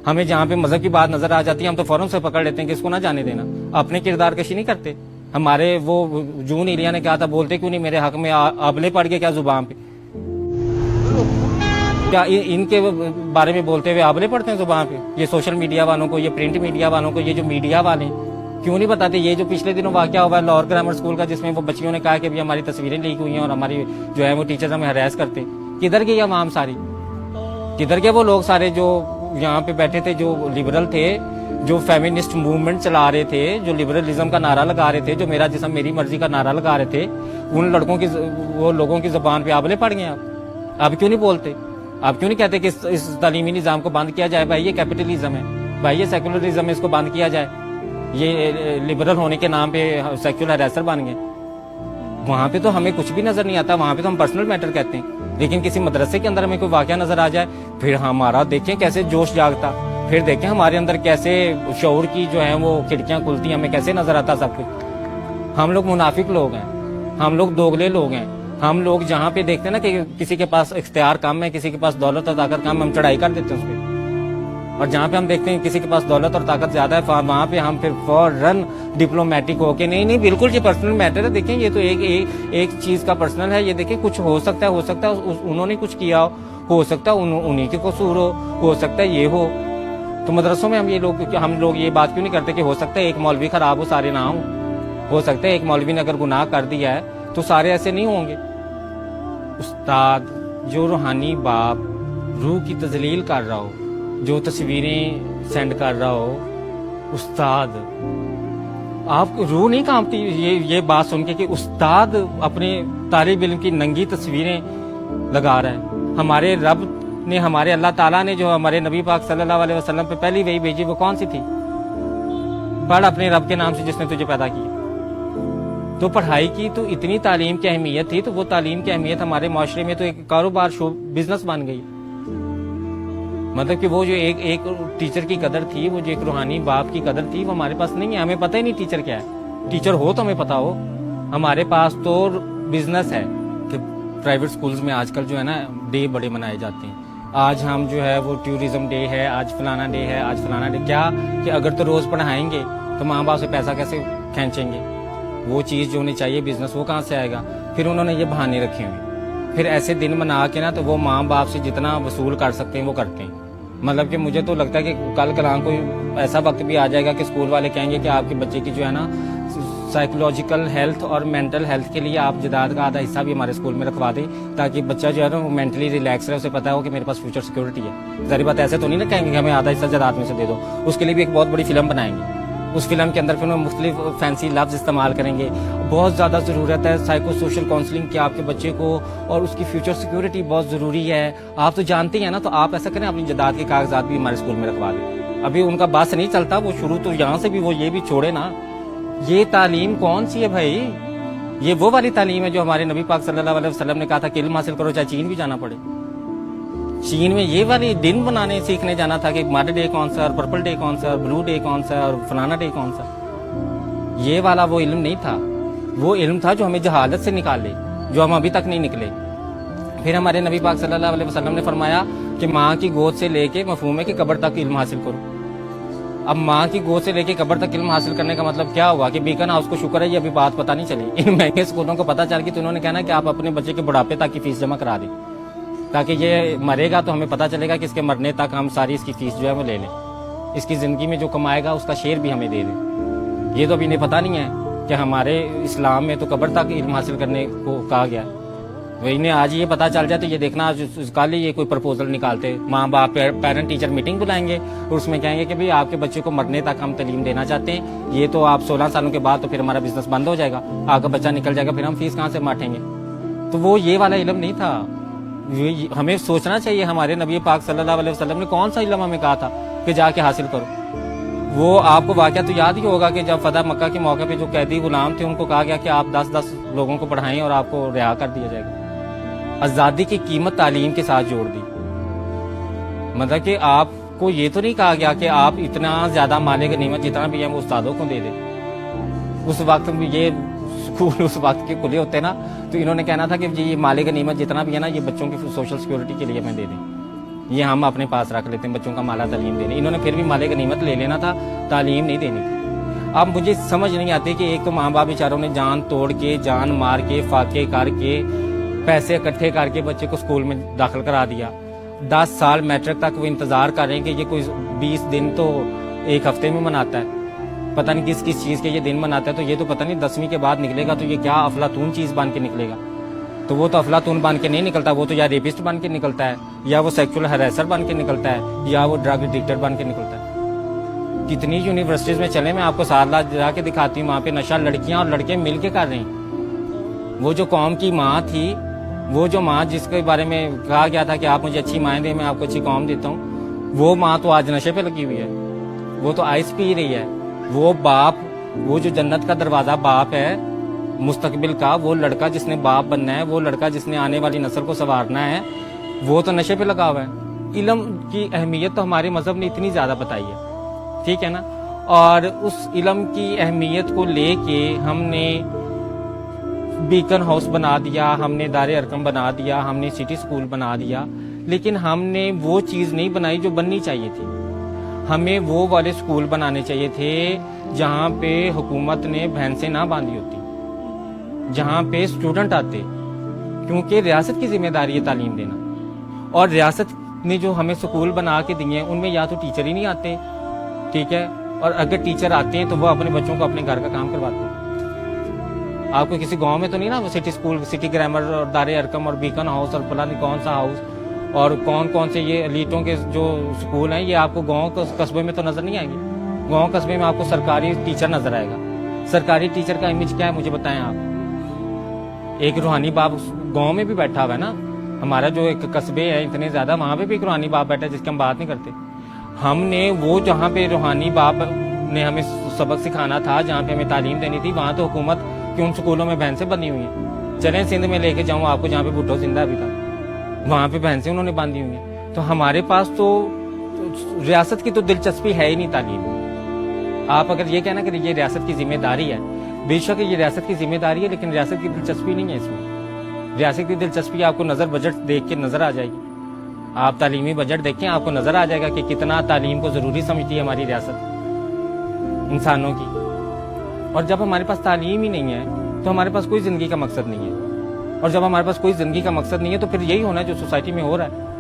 ہمیں جہاں پہ مذہب کی بات نظر آ جاتی ہے ہم تو فوراً سے پکڑ لیتے ہیں کہ اس کو نہ جانے دینا. اپنے کردار کشی نہیں کرتے. ہمارے وہ جون ایریا نے کہا تھا بولتے کیوں نہیں میرے حق میں ابلے پڑ گئے کیا زبان پہ؟ کیا ان کے بارے میں بولتے ہوئے ابلے پڑتے ہیں زبان پہ؟ یہ سوشل میڈیا والوں کو, یہ پرنٹ میڈیا والوں کو, یہ جو میڈیا والے کیوں نہیں بتاتے؟ یہ جو پچھلے دنوں واقعہ ہوا ہے لاہور گرامر اسکول کا, جس میں وہ بچیوں نے کہا کہ ابھی ہماری تصویریں لیک ہوئی ہیں اور ہماری جو ہے وہ ٹیچر ہمیں ہراس کرتے ہیں. کدھر گئی عوام ساری؟ کدھر گئے وہ لوگ سارے جو یہاں پہ بیٹھے تھے, جو لبرل تھے, جو فیمنسٹ موومنٹ چلا رہے تھے, جو لبرلزم کا نعرہ لگا رہے تھے, جو میرا جسم میری مرضی کا نعرہ لگا رہے تھے؟ ان لڑکوں کی وہ لوگوں کی زبان پہ آبلے پڑ گئے. آپ کیوں نہیں بولتے؟ آپ کیوں نہیں کہتے کہ اس تعلیمی نظام کو بند کیا جائے؟ بھائی یہ کیپٹلزم ہے, بھائی یہ سیکولرزم ہے, اس کو بند کیا جائے. یہ لبرل ہونے کے نام پہ سیکولر ہریسر بن گئے. وہاں پہ تو ہمیں کچھ بھی نظر نہیں آتا, وہاں پہ تو ہم پرسنل میٹر کہتے ہیں. لیکن کسی مدرسے کے اندر ہمیں کوئی واقعہ نظر آ جائے, پھر ہمارا دیکھیں کیسے جوش جاگتا, پھر دیکھیں ہمارے اندر کیسے شعور کی جو ہیں وہ کھڑکیاں کھلتی ہیں, ہمیں کیسے نظر آتا سب کچھ. ہم لوگ منافق لوگ ہیں, ہم لوگ دوگلے لوگ ہیں. ہم لوگ جہاں پہ دیکھتے ہیں نا کہ کسی کے پاس اختیار کم ہے, کسی کے پاس دولت اور طاقت کم ہے, ہم چڑھائی کر دیتے ہیں اس پہ. اور جہاں پہ ہم دیکھتے ہیں کسی کے پاس دولت اور طاقت زیادہ ہے, وہاں پہ ہم پھر فوراً ڈپلومیٹک ہو کے نہیں بالکل یہ پرسنل میٹر ہے. دیکھیں یہ تو ایک چیز کا پرسنل ہے, یہ دیکھیں کچھ ہو سکتا ہے انہوں نے کچھ کیا ہو سکتا ہے انہیں کے قصور ہو سکتا ہے یہ ہو. تو مدرسوں میں ہم لوگ یہ بات کیوں نہیں کرتے کہ ہو سکتا ہے ایک مولوی خراب ہو سارے نہ ہو سکتا ہے ایک مولوی نے اگر گناہ کر دیا ہے تو سارے ایسے نہیں ہوں گے. استاد جو روحانی باپ روح کی تذلیل کر رہا ہو, جو تصویریں سینڈ کر رہا ہو, استاد آپ روح نہیں کانپتی یہ بات سن کے کہ استاد اپنے طالب علم کی ننگی تصویریں لگا رہا ہے؟ ہمارے رب نے, ہمارے اللہ تعالیٰ نے جو ہمارے نبی پاک صلی اللہ علیہ وسلم پہ پہلی وحی بھیجی وہ کون سی تھی؟ پڑھ اپنے رب کے نام سے جس نے تجھے پیدا کیا. تو پڑھائی کی تو اتنی تعلیم کی اہمیت تھی, تو وہ تعلیم کی اہمیت ہمارے معاشرے میں تو ایک کاروبار بزنس بن گئی. مطلب کہ وہ جو ایک ٹیچر کی قدر تھی, وہ جو ایک روحانی باپ کی قدر تھی, وہ ہمارے پاس نہیں ہے. ہمیں پتہ ہی نہیں ٹیچر کیا ہے. ٹیچر ہو تو ہمیں پتا ہو. ہمارے پاس تو بزنس ہے کہ پرائیویٹ سکولز میں آج کل جو ہے نا ڈے بڑے منائے جاتے ہیں. آج ہم جو ہے وہ ٹورزم ڈے ہے, آج فلانا ڈے ہے, آج فلانا ڈے. کیا کہ اگر تو روز پڑھائیں گے تو ماں باپ سے پیسہ کیسے کھینچیں گے؟ وہ چیز جو ہونی چاہیے بزنس وہ کہاں سے آئے گا؟ پھر انہوں نے یہ بہانے رکھے ہوئے, پھر ایسے دن منا کے نا تو وہ ماں باپ سے جتنا وصول کر سکتے ہیں وہ کرتے ہیں. مطلب کہ مجھے تو لگتا ہے کہ کل کلام کوئی ایسا وقت بھی آ جائے گا کہ اسکول والے کہیں گے کہ آپ کے بچے کی جو ہے نا سائیکولوجیکل ہیلتھ اور مینٹل ہیلتھ کے لیے آپ جداد کا آدھا حصہ بھی ہمارے اسکول میں رکھوا دیں, تاکہ بچہ جو ہے نا وہ مینٹلی ریلیکس رہے, اسے پتا ہو کہ میرے پاس فیوچر سیکورٹی ہے. ظاہر بات ایسے تو نہیں نا کہیں گے کہ ہمیں آدھا حصہ جداد میں سے دے دو. اس کے لیے بھی ایک بہت بڑی فلم بنائیں گے. اس فلم کے اندر پھر انہوں مختلف فینسی لفظ استعمال کریں گے. بہت زیادہ ضرورت ہے سائیکو سوشل کاؤنسلنگ کی آپ کے بچے کو, اور اس کی فیوچر سیکورٹی بہت ضروری ہے. آپ تو جانتے ہیں نا, تو آپ ایسا کریں اپنی جداد کے کاغذات بھی ہمارے اسکول میں رکھوا دیں. ابھی ان کا بس نہیں چلتا, وہ شروع تو یہاں سے بھی وہ یہ بھی چھوڑے نا. یہ تعلیم کون سی ہے بھائی؟ یہ وہ والی تعلیم ہے جو ہمارے نبی پاک صلی اللہ علیہ وسلم نے کہا تھا کہ علم حاصل کرو چاہے چین بھی جانا پڑے. چین میں یہ والی دن بنانے سیکھنے جانا تھا کہ مڈ ڈے کون سا, اور پرپل ڈے کون سا, اور بلو ڈے کون سا, اور فلانا ڈے کون سا. یہ والا وہ علم نہیں تھا. وہ علم تھا جو ہمیں جہالت سے نکالے, جو ہم ابھی تک نہیں نکلے. پھر ہمارے نبی پاک صلی اللہ علیہ وسلم نے فرمایا کہ ماں کی گود سے لے کے مفہوم ہے کہ قبر تک علم حاصل کرو. اب ماں کی گود سے لے کے قبر تک علم حاصل کرنے کا مطلب کیا ہوا کہ بیکن ہاؤس کو شکر ہے یہ ابھی بات پتہ نہیں چلی. ان مہنگے اسکولوں کو پتہ چل گئی تو انہوں نے کہنا کہ آپ اپنے بچے کے بڑھاپے تک کی فیس جمع کرا دیں, تاکہ یہ مرے گا تو ہمیں پتہ چلے گا کہ اس کے مرنے تک ہم ساری اس کی فیس جو ہے وہ لے لیں. اس کی زندگی میں جو کمائے گا اس کا شیئر بھی ہمیں دے دیں. یہ تو ابھی انہیں پتہ نہیں ہے کہ ہمارے اسلام میں تو قبر تک علم حاصل کرنے کو کہا گیا. انہیں آج یہ پتہ چل جائے تو یہ دیکھنا کل ہی یہ کوئی پرپوزل نکالتے, ماں باپ پیرنٹ ٹیچر میٹنگ بلائیں گے اور اس میں کہیں گے کہ بھئی آپ کے بچے کو مرنے تک ہم تعلیم دینا چاہتے ہیں. یہ تو آپ 16 سالوں کے بعد تو پھر ہمارا بزنس بند ہو جائے گا, آپ کا بچہ نکل جائے گا, پھر ہم فیس کہاں سے ماٹیں گے. تو وہ یہ والا علم نہیں تھا. ہمیں سوچنا چاہیے ہمارے نبی پاک صلی اللہ علیہ وسلم نے کون سا علم ہمیں کہا تھا کہ جا کے حاصل کرو. وہ آپ کو واقعہ تو یاد ہی ہوگا کہ جب فتح مکہ کے موقع پہ جو قیدی غلام تھے ان کو کہا گیا کہ آپ 10 لوگوں کو پڑھائیں اور آپ کو رہا کر دیا جائے گا. آزادی کی قیمت تعلیم کے ساتھ جوڑ دی. مطلب کہ آپ کو یہ تو نہیں کہا گیا کہ آپ اتنا زیادہ مال غنیمت جتنا بھی ہے وہ استادوں کو دے دیں. اس وقت یہ اسکول اس وقت کے کھلے ہوتے نا تو انہوں نے کہنا تھا کہ جی یہ مال غنیمت جتنا بھی ہے نا یہ بچوں کی سوشل سیکورٹی کے لیے ہمیں دے دیں. یہ ہم اپنے پاس رکھ لیتے ہیں بچوں کا مالا تعلیم دینے. انہوں نے پھر بھی مالے غنیمت لے لینا تھا, تعلیم نہیں دینی تھی. اب مجھے سمجھ نہیں آتی کہ ایک تو ماں باپ بیچاروں نے جان توڑ کے, جان مار کے, فاقے کر کے, پیسے اکٹھے کر کے بچے کو اسکول میں داخل کرا دیا. 10 سال میٹرک تک وہ انتظار کر رہے ہیں کہ یہ کوئی 20 دن تو ایک ہفتے میں مناتا ہے, پتہ نہیں کس کس چیز کے یہ دن مناتا ہے. تو یہ تو پتہ نہیں 10ویں کے بعد نکلے گا تو یہ کیا افلاطون چیز بن کے نکلے گا. تو وہ تو افلاطون بن کے نہیں نکلتا, وہ تو یا ریپسٹ بن کے نکلتا ہے, یا وہ سیکچول ہریسر بن کے نکلتا ہے, یا وہ ڈرگ ایڈکٹر بن کے نکلتا ہے. کتنی یونیورسٹیز میں چلے, میں آپ کو سارلا جا کے دکھاتی ہوں, وہاں پہ نشہ لڑکیاں اور لڑکے مل کے کر رہے ہیں. وہ جو قوم کی ماں تھی, وہ جو ماں جس کے بارے میں کہا گیا تھا کہ آپ مجھے اچھی مائیں دیں, میں آپ کو اچھی قوم دیتا ہوں, وہ ماں تو آج نشے پہ لگی ہوئی ہے, وہ تو آئس پی رہی ہے. وہ باپ, وہ جو جنت کا دروازہ باپ ہے مستقبل کا, وہ لڑکا جس نے باپ بننا ہے, وہ لڑکا جس نے آنے والی نسل کو سنوارنا ہے, وہ تو نشے پہ لگا ہوا ہے. علم کی اہمیت تو ہمارے مذہب نے اتنی زیادہ بتائی ہے, ٹھیک ہے نا. اور اس علم کی اہمیت کو لے کے ہم نے بیکن ہاؤس بنا دیا, ہم نے دار ارقم بنا دیا, ہم نے سٹی سکول بنا دیا, لیکن ہم نے وہ چیز نہیں بنائی جو بننی چاہیے تھی. ہمیں وہ والے سکول بنانے چاہیے تھے جہاں پہ حکومت نے بھینسیں نہ باندھی ہوتی, جہاں پہ اسٹوڈنٹ آتے, کیونکہ ریاست کی ذمہ داری ہے تعلیم دینا. اور ریاست نے جو ہمیں سکول بنا کے دیے ہیں ان میں یا تو ٹیچر ہی نہیں آتے, ٹھیک ہے, اور اگر ٹیچر آتے ہیں تو وہ اپنے بچوں کو اپنے گھر کا کام کرواتے ہیں. آپ کو کسی گاؤں میں تو نہیں نا سٹی سکول, سٹی گرامر اور دار ارقم اور بیکن ہاؤس اور پتہ نہیں کون سا ہاؤس اور کون کون سے یہ ایلیٹوں کے جو سکول ہیں, یہ آپ کو گاؤں قصبے میں تو نظر نہیں آئیں گے. گاؤں قصبے میں آپ کو سرکاری ٹیچر نظر آئے گا. سرکاری ٹیچر کا امیج کیا ہے مجھے بتائیں آپ. ایک روحانی باپ گاؤں میں بھی بیٹھا ہوا ہے نا, ہمارا جو ایک قصبے ہے اتنے زیادہ, وہاں پہ بھی ایک روحانی باپ بیٹھا ہے جس کی ہم بات نہیں کرتے. ہم نے وہ جہاں پہ روحانی باپ نے ہمیں سبق سکھانا تھا, جہاں پہ ہمیں تعلیم دینی تھی, وہاں تو حکومت کی ان سکولوں میں بھینسیں بندھی ہوئی ہیں. چلیں سندھ میں لے کے جاؤں آپ کو, جہاں پہ بھٹو زندہ ابھی تھا, وہاں پہ بھینسیں انہوں نے باندھی ہوئی ہیں. تو ہمارے پاس تو ریاست کی تو دلچسپی ہے ہی نہیں تعلیم. آپ اگر یہ کہنا کہ یہ ریاست کی ذمہ داری ہے, بے شک یہ ریاست کی ذمہ داری ہے, لیکن ریاست کی دلچسپی نہیں ہے اس میں. ریاست کی دلچسپی آپ کو نظر بجٹ دیکھ کے نظر آ جائے گی. آپ تعلیمی بجٹ دیکھیں, آپ کو نظر آ جائے گا کہ کتنا تعلیم کو ضروری سمجھتی ہے ہماری ریاست انسانوں کی. اور جب ہمارے پاس تعلیم ہی نہیں ہے تو ہمارے پاس کوئی زندگی کا مقصد نہیں ہے. اور جب ہمارے پاس کوئی زندگی کا مقصد نہیں ہے تو پھر یہی ہونا ہے جو سوسائٹی میں ہو رہا ہے.